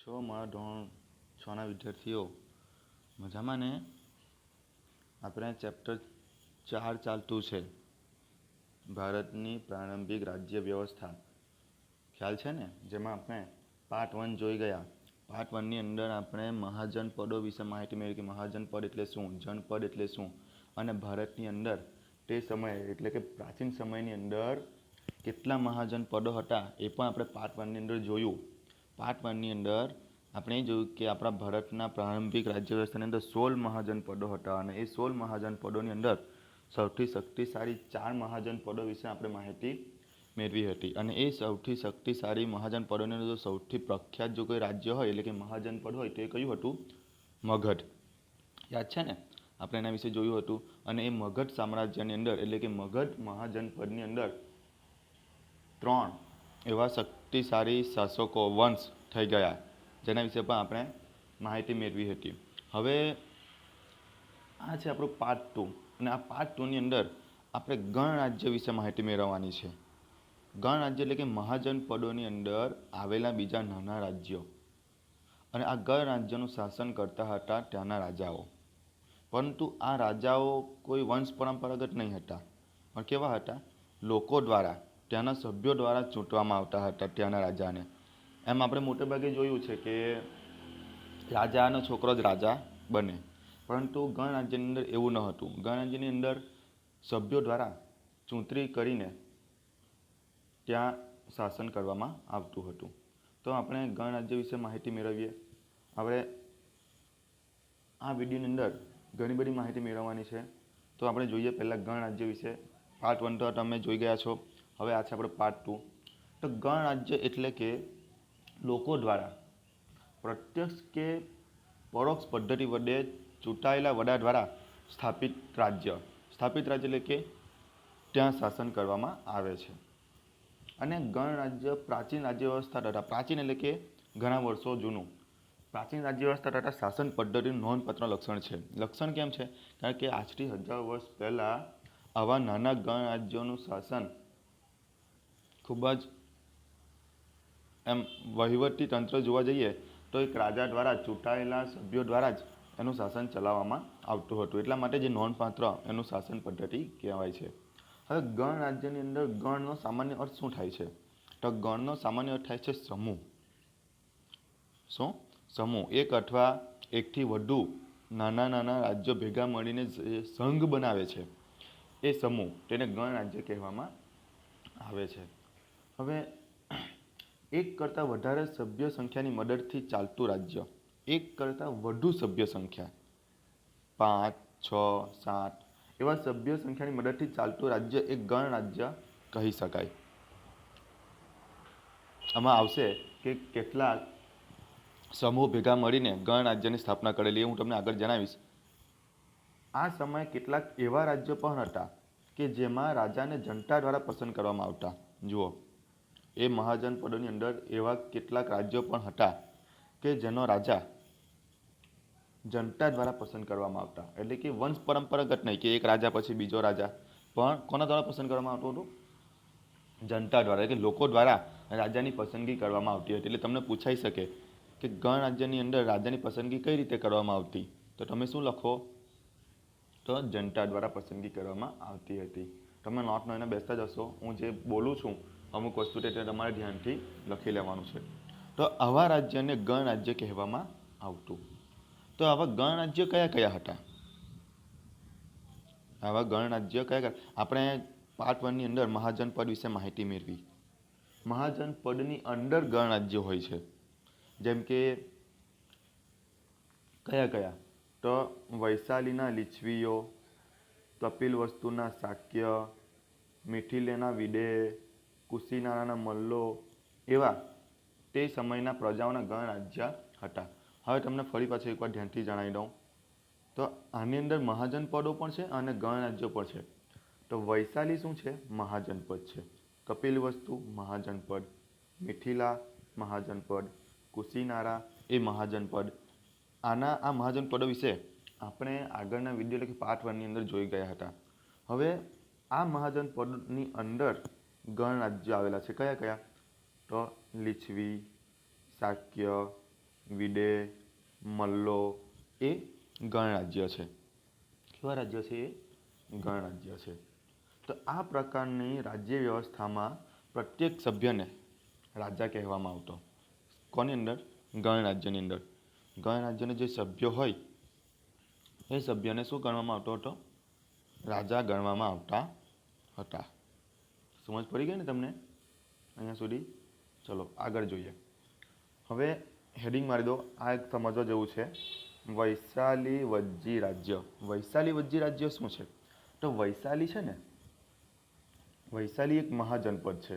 છો મારા ધોરણ 6ના વિદ્યાર્થીઓ મજામાં ને? આપણે ચેપ્ટર 4 ચાલતું છે, ભારતની પ્રારંભિક રાજ્ય વ્યવસ્થા. ખ્યાલ છે ને? જેમાં આપણે પાર્ટ 1 જોઈ ગયા. પાર્ટ 1ની અંદર આપણે મહાજનપદો વિશે માહિતી મેળવી કે મહાજનપદ એટલે શું, જનપદ એટલે શું, અને ભારતની અંદર તે સમયે એટલે કે પ્રાચીન સમયની અંદર કેટલા મહાજનપદો હતા એ પણ આપણે પાર્ટ 1ની અંદર જોયું. પાર્ટ 1ની અંદર આપણે જોયું કે આપણા ભારતના પ્રારંભિક રાજ્ય વ્યવસ્થાની અંદર 16 મહાજનપદો હતા અને એ 16 મહાજનપદોની અંદર સૌથી શક્તિશાળી 4 મહાજનપદો વિશે આપણે માહિતી મેળવી હતી. અને એ સૌથી શક્તિશાળી મહાજનપદોની અંદર સૌથી પ્રખ્યાત જો કોઈ રાજ્ય હોય એટલે કે મહાજનપદ હોય તો એ કયું હતું? મગધ. યાદ છે ને? આપણે એના વિશે જોયું હતું. અને એ મગધ સામ્રાજ્યની અંદર એટલે કે મગધ મહાજનપદની અંદર 3 એવા શક્તિશાળી શાસકો વંશ થઈ ગયા, જેના વિશે પણ આપણે માહિતી મેળવી હતી. હવે આ છે આપણું પાર્ટ 2 અને આ પાર્ટ 2ની અંદર આપણે ગણરાજ્ય વિશે માહિતી મેળવવાની છે. ગણરાજ્ય એટલે કે મહાજનપદોની અંદર આવેલા બીજા નાના રાજ્યો, અને આ ગણરાજ્યનું શાસન કરતા હતા ત્યાંના રાજાઓ. પરંતુ આ રાજાઓ કોઈ વંશ પરંપરાગત નહીં હતા, પણ કેવા હતા? લોકો દ્વારા, ત્યાંના સભ્યો દ્વારા ચૂંટવામાં આવતા હતા ત્યાંના રાજાને. એમ આપણે મોટે ભાગે જોયું છે કે રાજાનો છોકરો જ રાજા બને, પરંતુ ગણરાજ્યની અંદર એવું ન હતું. ગણરાજ્યની અંદર સભ્યો દ્વારા ચૂંટણી કરીને ત્યાં શાસન કરવામાં આવતું હતું. તો આપણે ગણરાજ્ય વિશે માહિતી મેળવીએ. આપણે આ વિડીયોની અંદર ઘણી બધી માહિતી મેળવવાની છે. તો આપણે જોઈએ પહેલાં ગણરાજ્ય વિશે. પાર્ટ 1 તો તમે જોઈ ગયા છો. હવે આ છે આપણો પાર્ટ 2. તો ગણરાજ્ય એટલે કે લોકો દ્વારા પ્રત્યક્ષ કે પરોક્ષ પદ્ધતિ વડે ચૂંટાયેલા વડા દ્વારા સ્થાપિત રાજ્ય. સ્થાપિત રાજ્ય એટલે કે ત્યાં શાસન કરવામાં આવે છે. અને ગણરાજ્ય પ્રાચીન રાજ્ય વ્યવસ્થા તથા પ્રાચીન એટલે કે ઘણા વર્ષો જૂનું પ્રાચીન રાજ્ય વ્યવસ્થા તથા શાસન પદ્ધતિનું નોંધપાત્ર લક્ષણ છે. લક્ષણ કેમ છે? કારણ કે આજથી 1000 વર્ષ પહેલાં આવા નાના ગણરાજ્યોનું શાસન ખૂબ જ એમ વહીવટી તંત્ર જોવા જઈએ તો એક રાજા દ્વારા ચૂંટાયેલા સભ્યો દ્વારા જ એનું શાસન ચલાવવામાં આવતું હતું. એટલા માટે જે નોંધપાત્ર એનું શાસન પદ્ધતિ કહેવાય છે. હવે ગણરાજ્યની અંદર ગણનો સામાન્ય અર્થ શું થાય છે? તો ગણનો સામાન્ય અર્થ થાય છે સમૂહ. શું? સમૂહ. એક અથવા એકથી વધુ નાના નાના રાજ્યો ભેગા મળીને જે સંઘ બનાવે છે એ સમૂહ, તેને ગણરાજ્ય કહેવામાં આવે છે. હવે એક કરતાં વધારે સભ્ય સંખ્યાની મદદથી ચાલતું રાજ્ય. એક કરતાં વધુ સભ્ય સંખ્યા 5, 6, 7 એવા સભ્ય સંખ્યાની મદદથી ચાલતું રાજ્ય એક ગણરાજ્ય કહી શકાય. આમાં આવશે કે કેટલાક સમૂહ ભેગા મળીને ગણરાજ્યની સ્થાપના કરેલી, એ હું તમને આગળ જણાવીશ. આ સમયે કેટલાક એવા રાજ્યો પણ હતા કે જેમાં રાજાને જનતા દ્વારા પસંદ કરવામાં આવતા. જુઓ, એ મહાજનપદોની અંદર એવા કેટલાક રાજ્યો પણ હતા કે જેનો રાજા જનતા દ્વારા પસંદ કરવામાં આવતા. એટલે કે વંશ પરંપરાગત નહીં કે એક રાજા પછી બીજો રાજા, પણ કોના દ્વારા પસંદ કરવામાં આવતું હતું? જનતા દ્વારા, એટલે કે લોકો દ્વારા રાજાની પસંદગી કરવામાં આવતી હતી. એટલે તમને પૂછાઈ શકે કે ગણરાજ્યની અંદર રાજાની પસંદગી કઈ રીતે કરવામાં આવતી? તો તમે શું લખો? તો જનતા દ્વારા પસંદગી કરવામાં આવતી હતી. તમે નોટ લઈને બેસતા જશો. હું જે બોલું છું અમુક વસ્તુ તે તમારે ધ્યાનથી લખી લેવાનું છે. તો આવા રાજ્યને ગણરાજ્ય કહેવામાં આવતું. તો આવા ગણરાજ્ય કયા કયા હતા? આવા ગણરાજ્ય કયા કયા? આપણે પાર્ટ 1ની અંદર મહાજનપદ વિશે માહિતી મેળવી. મહાજનપદની અંદર ગણરાજ્ય હોય છે. જેમ કે કયા કયા? તો વૈશાલીના લીછવીઓ, કપિલવસ્તુના શાક્ય, મિથિલેના વિદેહ, કુશીનારાના મલ્લો એવા તે સમયના પ્રજાઓના ગણરાજ્ય હતા. હવે તમને ફરી પાછું એકવાર ધ્યાનથી જણાવી દઉં. તો આની અંદર મહાજનપદો પણ છે અને ગણરાજ્યો પણ છે. તો વૈશાલી શું છે? મહાજનપદ છે. કપિલવસ્તુ મહાજનપદ, મિથિલા મહાજનપદ, કુશીનારા એ મહાજનપદ. આ મહાજનપદો વિશે આપણે આગળના વિડીયો એટલે કે પાર્ટ 1ની અંદર જોઈ ગયા હતા. હવે આ મહાજનપદની અંદર ગણરાજ્યો આવેલા છે. કયા કયા? તો લીછવી, શાક્ય, વિડે, મલ્લો એ ગણરાજ્ય છે. કેવા રાજ્ય છે? એ ગણરાજ્ય છે. તો આ પ્રકારની રાજ્ય વ્યવસ્થામાં પ્રત્યેક સભ્યને રાજા કહેવામાં આવતો. કોની અંદર? ગણરાજ્યની અંદર. ગણરાજ્યના જે સભ્યો હોય એ સભ્યને શું ગણવામાં આવતો હતો? રાજા ગણવામાં આવતા હતા. સમજ પડી ગઈ ને તમને અહીંયા સુધી? ચલો આગળ જોઈએ. હવે હેડિંગ મારી દો. આ એક સમજવા જેવું છે. વૈશાલી વજ્જી રાજ્ય. વૈશાલી વજ્જી રાજ્ય શું છે? તો વૈશાલી છે ને, વૈશાલી એક મહાજનપદ છે.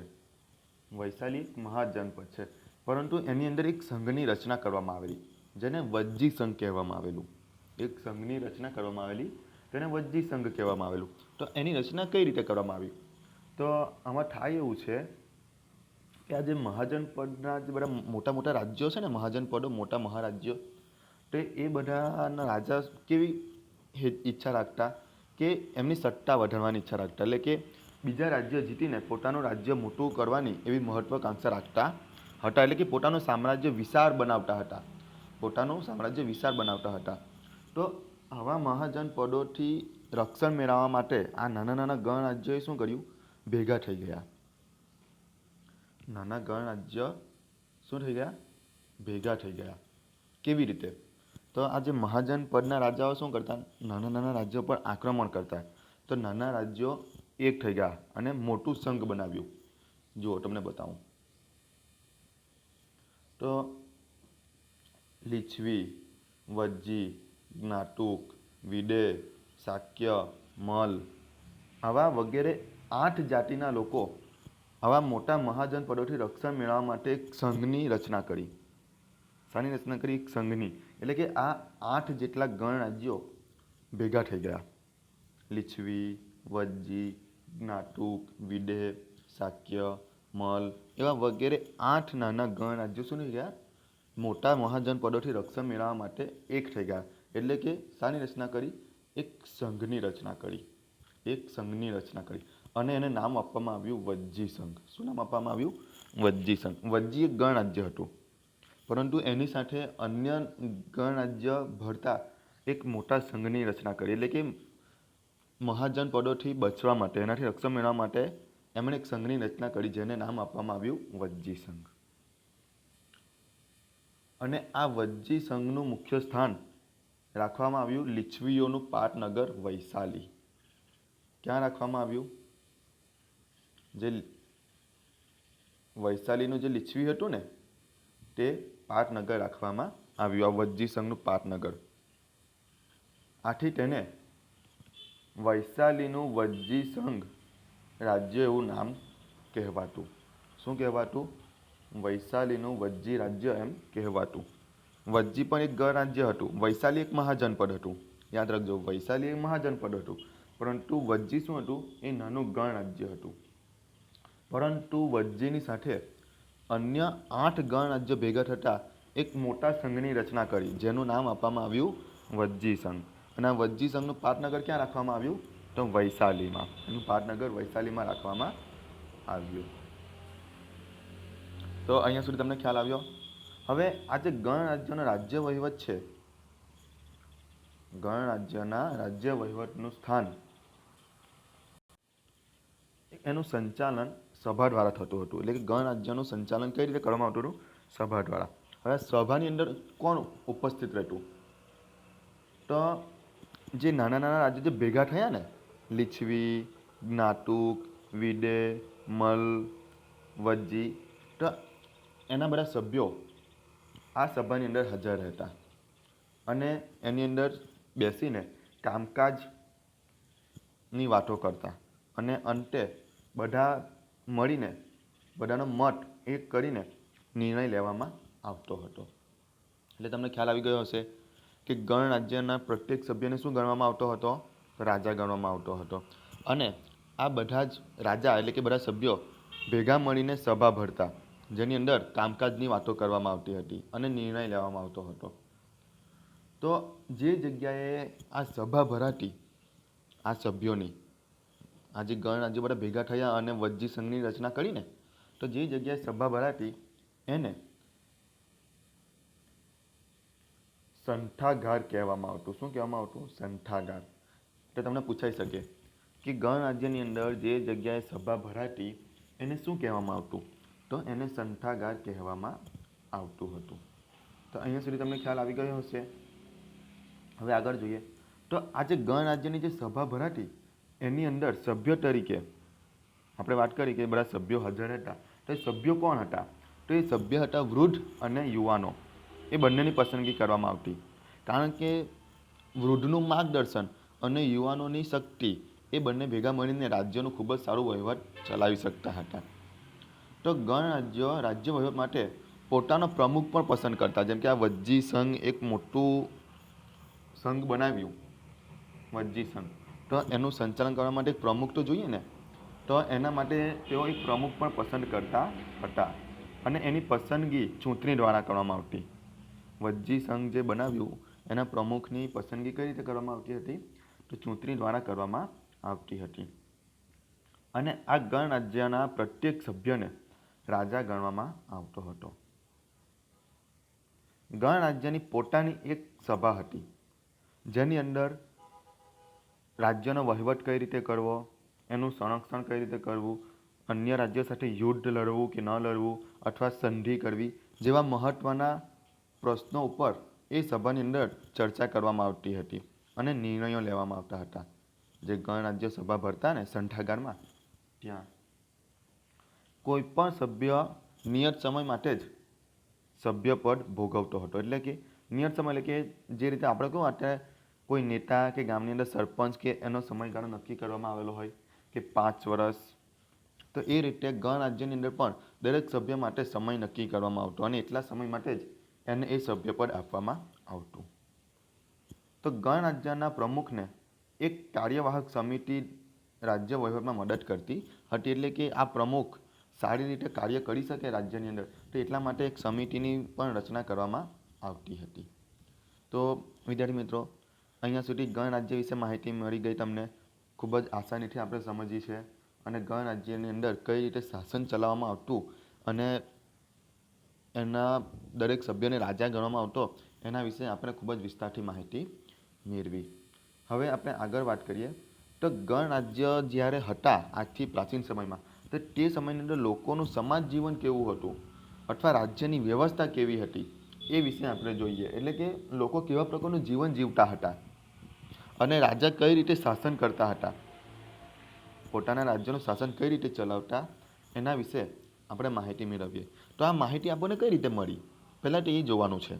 વૈશાલી એક મહાજનપદ છે, પરંતુ એની અંદર એક સંઘની રચના કરવામાં આવેલી, જેને વજ્જી સંઘ કહેવામાં આવેલું. એક સંઘની રચના કરવામાં આવેલી, તેને વજ્જી સંઘ કહેવામાં આવેલું. તો એની રચના કઈ રીતે કરવામાં આવી? તો આમાં થાય એવું છે કે આ જે મહાજનપદના જે બધા મોટા મોટા રાજ્યો છે ને, મહાજનપદો, મોટા મહારાજ્યો, તો એ બધાના રાજા કેવી ઈચ્છા રાખતા કે એમની સત્તા વધારવાની ઈચ્છા રાખતા, એટલે કે બીજા રાજ્ય જીતીને પોતાનું રાજ્ય મોટું કરવાની એવી મહત્વાકાંક્ષા રાખતા હતા. એટલે કે પોતાનું સામ્રાજ્ય વિશાળ બનાવતા હતા. પોતાનું સામ્રાજ્ય વિશાળ બનાવતા હતા. તો આવા મહાજનપદોથી રક્ષણ મેળવવા માટે આ નાના નાના ગણરાજ્યોએ શું કર્યું? ભેગા થઈ ગયા. નાના ગણરાજ્ય શું થઈ ગયા? ભેગા થઈ ગયા. કેવી રીતે? તો આ જે મહાજનપદના રાજાઓ શું કરતા? નાના નાના રાજ્યો પર આક્રમણ કરતા. તો નાના રાજ્યો એક થઈ ગયા અને મોટું સંઘ બનાવ્યું. જુઓ તમને બતાવું. તો લીછવી, વજ્જી, જ્ઞાતુક, વિડે, શાક્ય, મલ આવા વગેરે 8 જાતિના લોકો આવા મોટા મહાજનપદોથી રક્ષણ મેળવવા માટે એક સંઘની રચના કરી. શાની રચના કરી? એક સંઘની. એટલે કે આ 8 જેટલા ગણરાજ્યો ભેગા થઈ ગયા. લીછવી, વજ્જી, જ્ઞાતુક, વિડે, શાક્ય, મલ એવા વગેરે 8 નાના ગણરાજ્યો શું થઈ ગયા? મોટા મહાજનપદોથી રક્ષણ મેળવવા માટે એક થઈ ગયા. એટલે કે શાની રચના કરી? એક સંઘની રચના કરી. એક સંઘની રચના કરી અને એને નામ આપવામાં આવ્યું વજ્જી સંઘ. શું નામ આપવામાં આવ્યું? વજ્જી સંઘ. વજ્જી એક ગણરાજ્ય હતું, પરંતુ એની સાથે અન્ય ગણરાજ્ય ભરતા એક મોટા સંઘની રચના કરી. એટલે કે મહાજનપદોથી બચવા માટે, એનાથી રક્ષણ મેળવવા માટે એમણે એક સંઘની રચના કરી, જેને નામ આપવામાં આવ્યું વજ્જી સંઘ. અને આ વજ્જી સંઘનું મુખ્ય સ્થાન રાખવામાં આવ્યું લીછવીઓનું પાટનગર વૈશાલી. ક્યાં રાખવામાં આવ્યું? જે વૈશાલીનું જે લીછવી હતું ને, તે પાટનગર રાખવામાં આવ્યું. આ વજ્જી સંઘનું પાટનગર. આથી તેને વૈશાલીનું વજ્જી સંઘ રાજ્ય એવું નામ કહેવાતું. શું કહેવાતું? વૈશાલીનું વજ્જી રાજ્ય એમ કહેવાતું. વજ્જી પણ એક ગણરાજ્ય હતું. વૈશાલી એક મહાજનપદ હતું. યાદ રાખજો, વૈશાલી એક મહાજનપદ હતું, પરંતુ વજ્જી શું હતું? એ નાનું ગણરાજ્ય હતું. પરંતુ વજ્જીની સાથે અન્ય 8 ગણરાજ્ય ભેગા થતા એક મોટા સંઘની રચના કરી, જેનું નામ આપવામાં આવ્યું વજ્જી સંઘ. અને આ વજ્જી સંઘનું પાટનગર ક્યાં રાખવામાં આવ્યું? તો વૈશાલીમાં. એનું પાટનગર વૈશાલીમાં રાખવામાં આવ્યું. તો અહીંયા સુધી તમને ખ્યાલ આવ્યો? હવે આ જે ગણરાજ્યનો રાજ્ય વહીવટ છે, ગણરાજ્યના રાજ્ય વહીવટનું સ્થાન, એનું સંચાલન સભા દ્વારા થતું હતું. એટલે કે ગણરાજ્યનું સંચાલન કઈ રીતે કરવામાં આવતું હતું? સભા દ્વારા. હવે સભાની અંદર કોણ ઉપસ્થિત રહેતું? તો જે નાના નાના રાજ્યો જે ભેગા થયા ને, લીછવી, જ્ઞાતુક, વિડે, મલ, વજ્જી, તો એના બધા સભ્યો આ સભાની અંદર હાજર રહેતા અને એની અંદર બેસીને કામકાજની વાતો કરતા અને અંતે બધા મળીને બધાનો મત એક કરીને નિર્ણય લેવામાં આવતો હતો. એટલે તમને ખ્યાલ આવી ગયો હશે કે ગણરાજ્યના પ્રત્યેક સભ્યને શું ગણવામાં આવતો હતો? રાજા ગણવામાં આવતો હતો. અને આ બધા જ રાજા એટલે કે બધા સભ્યો ભેગા મળીને સભા ભરતા, જેની અંદર કામકાજની વાતો કરવામાં આવતી હતી અને નિર્ણય લેવામાં આવતો હતો. તો જે જગ્યાએ આ સભા ભરાતી આ સભ્યોની, આ જે ગણરાજ્યો બધા ભેગા થયા અને વજ્જી સંઘની રચના કરીને, તો જે જગ્યાએ સભા ભરાતી એને સંઠાગાર કહેવામાં આવતું. શું કહેવામાં આવતું? સંઠાગાર. એટલે તમને પૂછાઈ શકે કે ગણરાજ્યની અંદર જે જગ્યાએ સભા ભરાતી એને શું કહેવામાં આવતું? તો એને સંઠાગાર કહેવામાં આવતું હતું. તો અહીંયા સુધી તમને ખ્યાલ આવી ગયો હશે. હવે આગળ જોઈએ તો આ જે ગણરાજ્યની જે સભા ભરાતી એની અંદર સભ્ય તરીકે આપણે વાત કરી કે બધા સભ્યો હાજર હતા. તો એ સભ્યો કોણ હતા? તો એ સભ્ય હતા વૃદ્ધ અને યુવાનો. એ બંનેની પસંદગી કરવામાં આવતી. કારણ કે વૃદ્ધનું માર્ગદર્શન અને યુવાનોની શક્તિ એ બંને ભેગા મળીને રાજ્યનું ખૂબ જ સારું વહીવટ ચલાવી શકતા હતા. તો ગણરાજ્ય રાજ્ય વહીવટ માટે પોતાનો પ્રમુખ પણ પસંદ કરતા. જેમ કે આ વજ્જી સંઘ એક મોટું સંઘ બનાવ્યું, વજ્જી સંઘ. તો એનું સંચાલન કરવા માટે એક પ્રમુખ તો જોઈએ ને. તો એના માટે તેઓ એક પ્રમુખ પણ પસંદ કરતા હતા અને એની પસંદગી ચૂંટણી દ્વારા કરવામાં આવતી. વજ્જી સંઘ જે બનાવ્યું એના પ્રમુખની પસંદગી કઈ રીતે કરવામાં આવતી હતી? તો ચૂંટણી દ્વારા કરવામાં આવતી હતી. અને આ ગણરાજ્યના પ્રત્યેક સભ્યને રાજા ગણવામાં આવતો હતો. ગણરાજ્યની પોતાની એક સભા હતી જેની અંદર રાજ્યનો વહીવટ કઈ રીતે કરવો, એનું સંરક્ષણ કઈ રીતે કરવું, અન્ય રાજ્યો સાથે યુદ્ધ લડવું કે ન લડવું અથવા સંધિ કરવી જેવા મહત્ત્વના પ્રશ્નો ઉપર એ સભાની અંદર ચર્ચા કરવામાં આવતી હતી અને નિર્ણયો લેવામાં આવતા હતા. જે ગણરાજ્ય સભા ભરતા ને સંઠાગારમાં, ત્યાં કોઈ પણ સભ્ય નિયત સમય માટે જ સભ્યપદ ભોગવતો હતો. એટલે કે નિયત સમય એટલે કે જે રીતે આપણે કહું અત્યારે કોઈ નેતા કે ગામની અંદર સરપંચ કે એનો સમયગાળો નક્કી કરવામાં આવેલો હોય કે 5 વર્ષ, તો એ રીતે ગણરાજ્યની અંદર પણ દરેક સભ્ય માટે સમય નક્કી કરવામાં આવતો અને એટલા સમય માટે જ એને એ સભ્યપદ આપવામાં આવતું. તો ગણરાજ્યના પ્રમુખને એક કાર્યવાહક સમિતિ રાજ્ય વહીવટમાં મદદ કરતી હતી. એટલે કે આ પ્રમુખ સારી રીતે કાર્ય કરી શકે રાજ્યની અંદર, તો એટલા માટે એક સમિતિની પણ રચના કરવામાં આવતી હતી. તો વિદ્યાર્થી મિત્રો, અહીંયા સુધી ગણરાજ્ય વિશે માહિતી મળી ગઈ તમને. ખૂબ જ આસાનીથી આપણે સમજી છે. અને ગણરાજ્યની અંદર કઈ રીતે શાસન ચલાવવામાં આવતું અને એના દરેક સભ્યને રાજા ગણવામાં આવતો એના વિશે આપણે ખૂબ જ વિસ્તારથી માહિતી મેળવી. હવે આપણે આગળ વાત કરીએ તો ગણરાજ્ય જ્યારે હતા આજથી પ્રાચીન સમયમાં, તો તે સમયની અંદર લોકોનું સમાજ જીવન કેવું હતું અથવા રાજ્યની વ્યવસ્થા કેવી હતી એ વિશે આપણે જોઈએ. એટલે કે લોકો કેવા પ્રકારનું જીવન જીવતા હતા અને રાજા કઈ રીતે શાસન કરતા હતા, પોતાના રાજ્યનું શાસન કઈ રીતે ચલાવતા એના વિશે આપણે માહિતી મેળવીએ. તો આ માહિતી આપણને કઈ રીતે મળી, પહેલાં તો એ જોવાનું છે.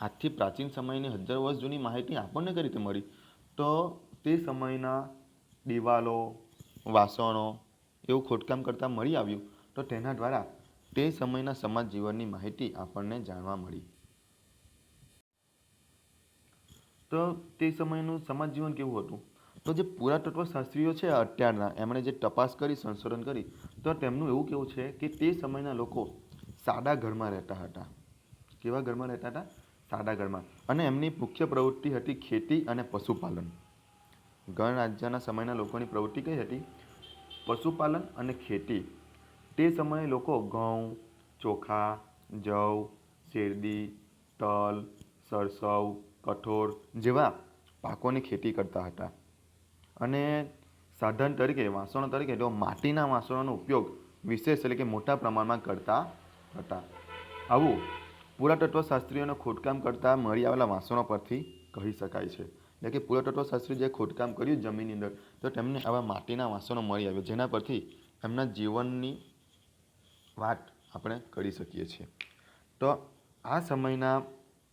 આજથી પ્રાચીન સમયની હજારો વર્ષ જૂની માહિતી આપણને કઈ રીતે મળી? તો તે સમયના દિવાલો, વાસણો એવું ખોદકામ કરતાં મળી આવ્યું. તો તેના દ્વારા તે સમયના સમાજ જીવનની માહિતી આપણને જાણવા મળી. તો તે સમયનું સમાજ જીવન કેવું હતું? તો જે પુરાતત્વ શાસ્ત્રીઓ છે અત્યારના, એમણે જે તપાસ કરી, સંશોધન કરી, તો તેમનું એવું કહેવું છે કે તે સમયના લોકો સાદા ઘરમાં રહેતા હતા. કેવા ઘરમાં રહેતા હતા? સાદા ઘરમાં. અને એમની મુખ્ય પ્રવૃત્તિ હતી ખેતી અને પશુપાલન. ગણરાજ્યના સમયના લોકોની પ્રવૃત્તિ કઈ હતી? પશુપાલન અને ખેતી. તે સમયે લોકો ઘઉં, ચોખા, જવ, શેરડી, તલ, સરસવ, કઠોળ જેવા પાકોની ખેતી કરતા હતા. અને સાધન તરીકે, વાસણો તરીકે તેઓ માટીના વાસણોનો ઉપયોગ વિશેષ એટલે કે મોટા પ્રમાણમાં કરતા હતા. આવું પુરાતત્વ શાસ્ત્રીઓને ખોદકામ કરતાં મળી આવેલા વાસણો પરથી કહી શકાય છે. એટલે કે પુરાતત્વ શાસ્ત્રી જે ખોદકામ કર્યું જમીનની અંદર, તો તેમને આવા માટીના વાસણો મળી આવ્યા, જેના પરથી એમના જીવનની વાત આપણે કરી શકીએ છીએ. તો આ સમયના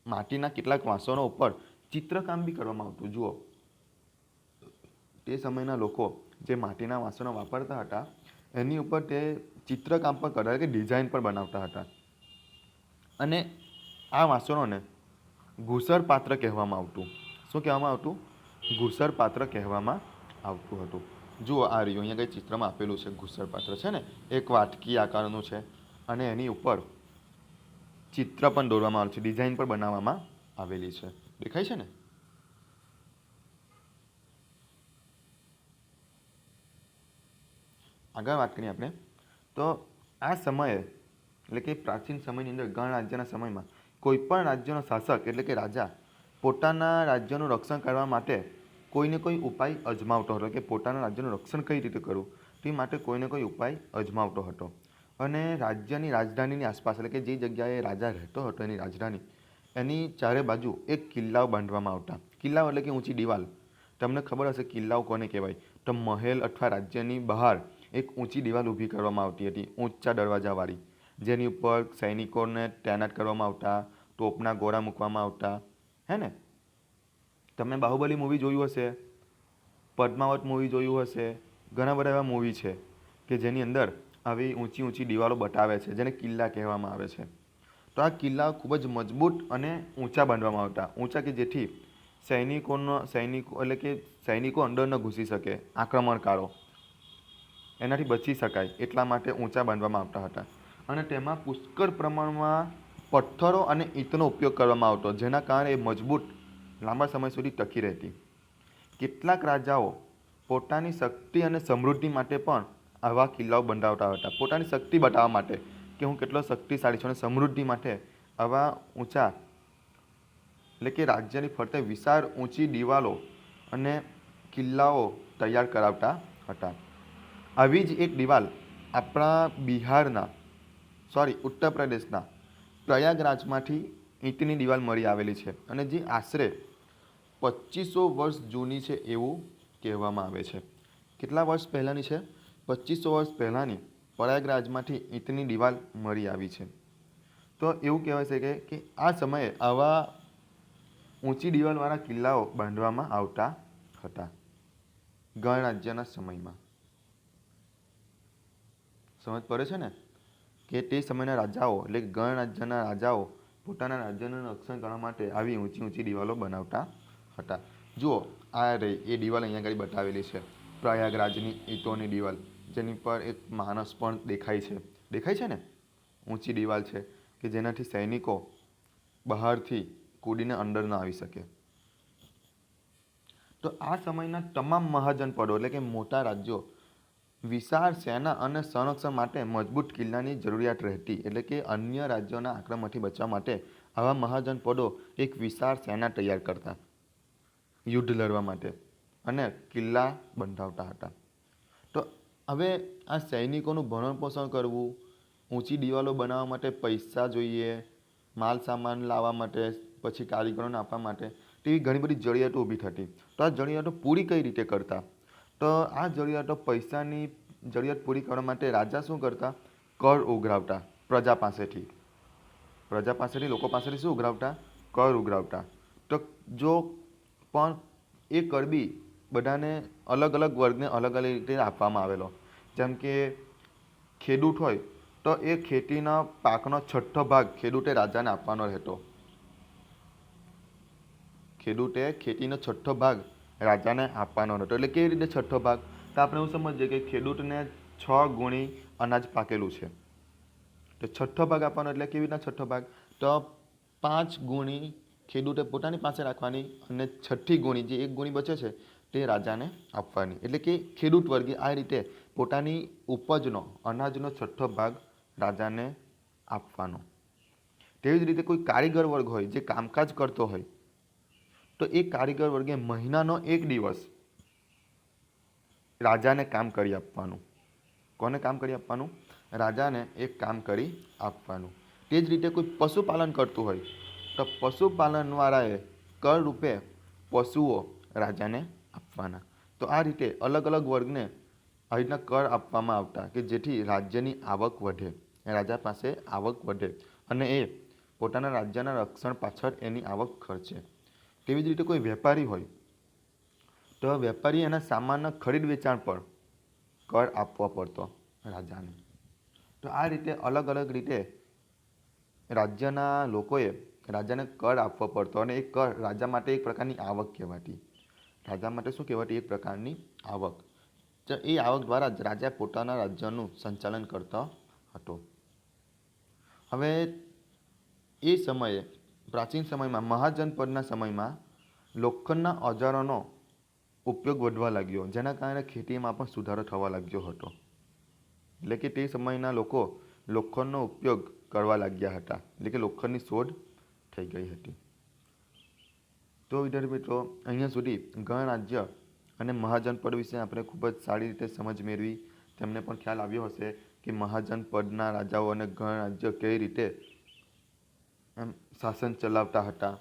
માટીના કેટલાક વાસણો ઉપર ચિત્રકામ બી કરવામાં આવતું. જુઓ, તે સમયના લોકો જે માટીના વાસણો વાપરતા હતા એની ઉપર તે ચિત્રકામ પણ કરતા હતા, કે ડિઝાઇન પણ બનાવતા હતા. અને આ વાસણોને ઘૂસર પાત્ર કહેવામાં આવતું. શું કહેવામાં આવતું? ઘૂસર પાત્ર કહેવામાં આવતું હતું. જુઓ, આ રહ્યું અહીંયા કંઈ ચિત્રમાં આપેલું છે. ઘૂસર પાત્ર છે ને, એક વાટકી આકારનું છે અને એની ઉપર ચિત્ર પણ દોરવામાં આવેલું છે, ડિઝાઇન પણ બનાવવામાં આવેલી છે. દેખાય છે ને? આગળ વાત કરીએ આપણે તો આ સમયે એટલે કે પ્રાચીન સમયની અંદર ગણરાજ્યના સમયમાં કોઈપણ રાજ્યનો શાસક એટલે કે રાજા પોતાના રાજ્યનું રક્ષણ કરવા માટે કોઈને કોઈ ઉપાય અજમાવતો હતો કે પોતાના રાજ્યનું રક્ષણ કઈ રીતે કરવું તે માટે કોઈને કોઈ ઉપાય અજમાવતો હતો. અને રાજ્યની રાજધાનીની આસપાસ એટલે કે જે જગ્યાએ રાજા રહેતો હતો એની રાજધાની એની ચારે બાજુ એક કિલ્લાઓ બાંધવામાં આવતા. કિલ્લાઓ એટલે કે ઊંચી દિવાલ. તમને ખબર હશે કિલ્લાઓ કોને કહેવાય? તો મહેલ અથવા રાજ્યની બહાર એક ઊંચી દિવાલ ઊભી કરવામાં આવતી હતી, ઊંચા દરવાજાવાળી, જેની ઉપર સૈનિકોને તૈનાત કરવામાં આવતા, તોપના ગોળા મૂકવામાં આવતા. હે ને? તમે બાહુબલી મૂવી જોયું હશે, પદ્માવત મૂવી જોયું હશે, ઘણા બધા એવા મૂવી છે કે જેની અંદર આવી ઊંચી ઊંચી દિવાલો બતાવે છે જેને કિલ્લા કહેવામાં આવે છે. તો આ કિલ્લા ખૂબ જ મજબૂત અને ઊંચા બાંધવામાં આવતા. ઊંચા કે જેથી સૈનિકો એટલે કે સૈનિકો અંદર ન ઘૂસી શકે, આક્રમણકારો એનાથી બચી શકાય એટલા માટે ઊંચા બાંધવામાં આવતા હતા. અને તેમાં પુષ્કળ પ્રમાણમાં પથ્થરો અને ઈંટનો ઉપયોગ કરવામાં આવતો, જેના કારણે એ મજબૂત લાંબા સમય સુધી ટકી રહેતી. કેટલાક રાજાઓ પોતાની શક્તિ અને સમૃદ્ધિ માટે પણ આવા કિલ્લાઓ બંધાવતા હતા. પોતાની શક્તિ બતાવવા માટે કે હું કેટલો શક્તિશાળી છું, અને સમૃદ્ધિ માટે આવા ઊંચા એટલે કે રાજ્યની ફરતે વિશાળ ઊંચી દિવાલો અને કિલ્લાઓ તૈયાર કરાવતા હતા. આવી જ એક દિવાલ આપણા ઉત્તર પ્રદેશના પ્રયાગરાજમાંથી ઈંટની દિવાલ મળી આવેલી છે અને જે આશરે 2500 વર્ષ જૂની છે એવું કહેવામાં આવે છે. કેટલા વર્ષ પહેલાંની છે? 2500 વર્ષ પહેલાંની પ્રયાગરાજમાંથી ઈંટની દિવાલ મળી આવી છે. તો એવું કહેવાય છે કે આ સમયે આવા ઊંચી દિવાલવાળા કિલ્લાઓ બાંધવામાં આવતા હતા ગણરાજ્યના સમયમાં. સમજ પડે છે ને કે તે સમયના રાજાઓ એટલે ગણરાજ્યના રાજાઓ પોતાના રાજ્યનું રક્ષણ કરવા માટે આવી ઊંચી ઊંચી દિવાલો બનાવતા હતા. જુઓ, આ રહી એ દિવાલ અહીંયા આગળ બતાવેલી છે, પ્રયાગરાજની ઈંટોની દિવાલ, જેની પર એક માણસ પણ દેખાય છે. દેખાય છે ને? ઊંચી દિવાલ છે કે જેનાથી સૈનિકો બહારથી કૂદીને અંદર ન આવી શકે. તો આ સમયના તમામ મહાજનપદો એટલે કે મોટા રાજ્યો વિશાળ સેના અને સંરક્ષણ માટે મજબૂત કિલ્લાની જરૂરિયાત રહેતી. એટલે કે અન્ય રાજ્યોના આક્રમણથી બચવા માટે આવા મહાજનપદો એક વિશાળ સેના તૈયાર કરતા યુદ્ધ લડવા માટે અને કિલ્લા બંધાવતા હતા. તો હવે આ સૈનિકોનું ભરણપોષણ કરવું, ઊંચી દિવાલો બનાવવા માટે પૈસા જોઈએ, માલ સામાન લાવવા માટે, પછી કારીગરોને આપવા માટે, તેવી ઘણી બધી જરૂરિયાતો ઊભી થતી. તો આ જરૂરિયાતો પૂરી કઈ રીતે કરતા? તો આ જરૂરિયાતો પૈસાની જરૂરિયાત પૂરી કરવા માટે રાજા શું કરતા? કર ઉઘરાવતા પ્રજા પાસેથી. લોકો પાસેથી શું ઉઘરાવતા? કર ઉઘરાવતા. તો જો પણ એ કર બી બધાને અલગ અલગ વર્ગને અલગ અલગ રીતે આપવામાં આવેલો. જેમ કે ખેડૂત હોય તો એ ખેતીના પાકનો 6ઠ્ઠો ભાગ ખેડૂતે રાજાને આપવાનો રહેતો. ખેડૂતે ખેતીનો 6ઠ્ઠો ભાગ રાજાને આપવાનો હતો. એટલે કેવી રીતે 6ઠ્ઠો ભાગ? તો આપણે એવું સમજીએ કે ખેડૂતને 6 ગુણી અનાજ પાકેલું છે, તો 6ઠ્ઠો ભાગ આપવાનો. એટલે કેવી રીતના 6ઠ્ઠો ભાગ? તો 5 ગુણી ખેડૂતે પોતાની પાસે રાખવાની અને 6ઠ્ઠી ગુણી જે 1 ગુણી બચે છે તે રાજાને આપવાની. એટલે કે ખેડૂત વર્ગે આ રીતે પોતાની ઉપજનો અનાજનો 6ઠ્ઠો ભાગ રાજાને આપવાનો. તેવી જ રીતે કોઈ કારીગર વર્ગ હોય જે કામકાજ કરતો હોય તો એ કારીગર વર્ગે મહિનાનો 1 દિવસ રાજાને કામ કરી આપવાનું. કોને કામ કરી આપવાનું? રાજાને એક કામ કરી આપવાનું. તે જ રીતે કોઈ પશુપાલન કરતું હોય તો પશુપાલનવાળાએ કર રૂપે પશુઓ રાજાને આપવાના. તો આ રીતે અલગ અલગ વર્ગને આવી રીતના કર આપવામાં આવતા કે જેથી રાજ્યની આવક વધે, રાજા પાસે આવક વધે અને એ પોતાના રાજ્યના રક્ષણ પાછળ એની આવક ખર્ચે. તેવી જ રીતે કોઈ વેપારી હોય તો વેપારી એના સામાનના ખરીદ વેચાણ પર કર આપવો પડતો રાજાને. તો આ રીતે અલગ અલગ રીતે રાજ્યના લોકોએ રાજાને કર આપવો પડતો અને એ કર રાજા માટે એક પ્રકારની આવક કહેવાતી. રાજા માટે શું કહેવાતી? એક પ્રકારની આવક. તો એ આવક દ્વારા જ રાજા પોતાના રાજ્યનું સંચાલન કરતો હતો. હવે એ સમયે પ્રાચીન સમયમાં મહાજનપદના સમયમાં લોખંડના ઓજારોનો ઉપયોગ વધવા લાગ્યો, જેના કારણે ખેતીમાં પણ સુધારો થવા લાગ્યો હતો. એટલે કે તે સમયના લોકો લોખંડનો ઉપયોગ કરવા લાગ્યા હતા. એટલે કે લોખંડની શોધ થઈ ગઈ હતી. તો વિદ્યાર્થી મિત્રો, અહીંયા સુધી ગણરાજ્ય અને મહાજનપદ વિશે આપણે ખૂબ જ સારી રીતે સમજ મેળવી. તેમને પણ ખ્યાલ આવ્યો હશે કે મહાજનપદના રાજાઓ અને ગણરાજ્ય કઈ રીતે શાસન ચલાવતા હતા.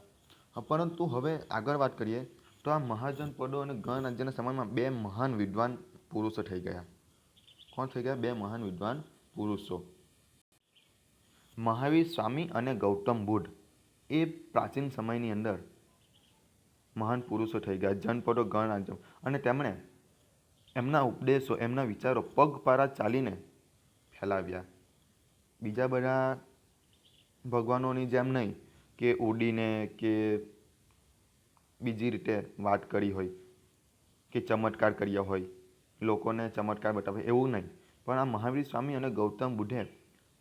પરંતુ હવે આગળ વાત કરીએ તો આ મહાજનપદો અને ગણરાજ્યના સમયમાં બે મહાન વિદ્વાન પુરુષો થઈ ગયા. કોણ થઈ ગયા? બે મહાન વિદ્વાન પુરુષો, મહાવીર સ્વામી અને ગૌતમ બુદ્ધ. એ પ્રાચીન સમયની અંદર મહાન પુરુષો થઈ ગયા, જનપદો ગણરાજ્ય, અને તેમણે એમના ઉપદેશો, એમના વિચારો પગપાળા ચાલીને ફેલાવ્યા. બીજા બધા ભગવાનોની જેમ નહીં કે ઉડીને કે બીજી રીતે વાત કરી હોય કે ચમત્કાર કર્યા હોય, લોકોને ચમત્કાર બતાવે, એવું નહીં. પણ આ મહાવીર સ્વામી અને ગૌતમ બુદ્ધે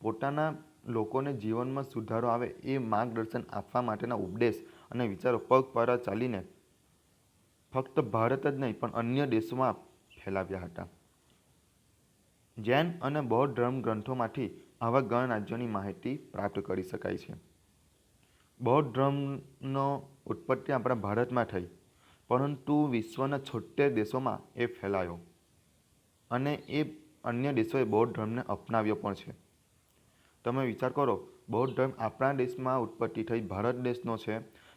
પોતાના લોકોને જીવનમાં સુધારો આવે એ માર્ગદર્શન આપવા માટેના ઉપદેશ અને વિચારો પગપાળા ચાલીને ફક્ત ભારત જ નહીં પણ અન્ય દેશોમાં ફેલાવ્યા હતા. જૈન અને બૌદ્ધ ધર્મ ગ્રંથોમાંથી આવા ગણરાજ્યોની માહિતી પ્રાપ્ત કરી શકાય છે. બૌદ્ધ ધર્મનો ઉત્પત્તિ આપણા ભારતમાં થઈ, પરંતુ વિશ્વના 76 દેશોમાં એ ફેલાયો અને એ અન્ય દેશોએ બૌદ્ધ ધર્મને અપનાવ્યો પણ છે. તમે વિચાર કરો, બૌદ્ધ ધર્મ આપણા દેશમાં ઉત્પત્તિ થઈ, ભારત દેશનો છે,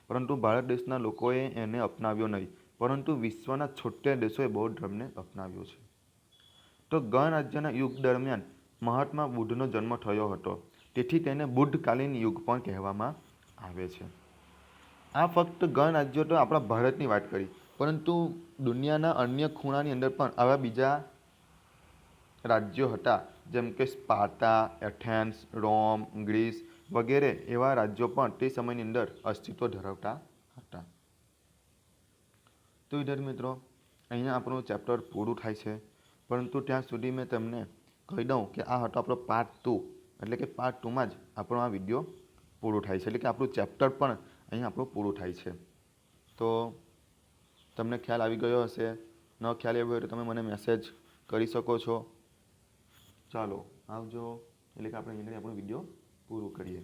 પરંતુ ભારત દેશના લોકોએ એને અપનાવ્યો નહીં, પરંતુ વિશ્વના 76 દેશોએ બૌદ્ધ ધર્મને અપનાવ્યો છે. તો ગણરાજ્યના યુગ દરમિયાન મહાત્મા બુદ્ધનો જન્મ થયો હતો, તેથી તેને બુદ્ધકાલીન યુગ પણ કહેવામાં આવે છે. આ ફક્ત ગણરાજ્યો તો આપણા ભારતની વાત કરી, પરંતુ દુનિયાના અન્ય ખૂણાની અંદર પણ આવા બીજા રાજ્યો હતા, જેમ કે સ્પાર્ટા, એથેન્સ, રોમ, ગ્રીસ વગેરે એવા રાજ્યો પણ તે સમયની અંદર અસ્તિત્વ ધરાવતા હતા. તો વિદ્યાર્થી મિત્રો, અહીંયા આપણું ચેપ્ટર પૂરું થાય છે, પરંતુ ત્યાં સુધી મેં તમને કહી દઉં કે આ હતો આપણો પાર્ટ 2, એટલે કે પાર્ટ 2માં જ આપણો આ વિડીયો પૂરું થાય છે, એટલે કે આપણું ચેપ્ટર પણ અહીંયા આપણું પૂરું થાય છે. તો તમને ખ્યાલ આવી ગયો હશે. ન ખ્યાલ આવ્યો હોય તો તમે મને મેસેજ કરી શકો છો. ચાલો આવજો. એટલે કે આપણે અહીંયા આપણો વિડીયો પૂરું કરીએ.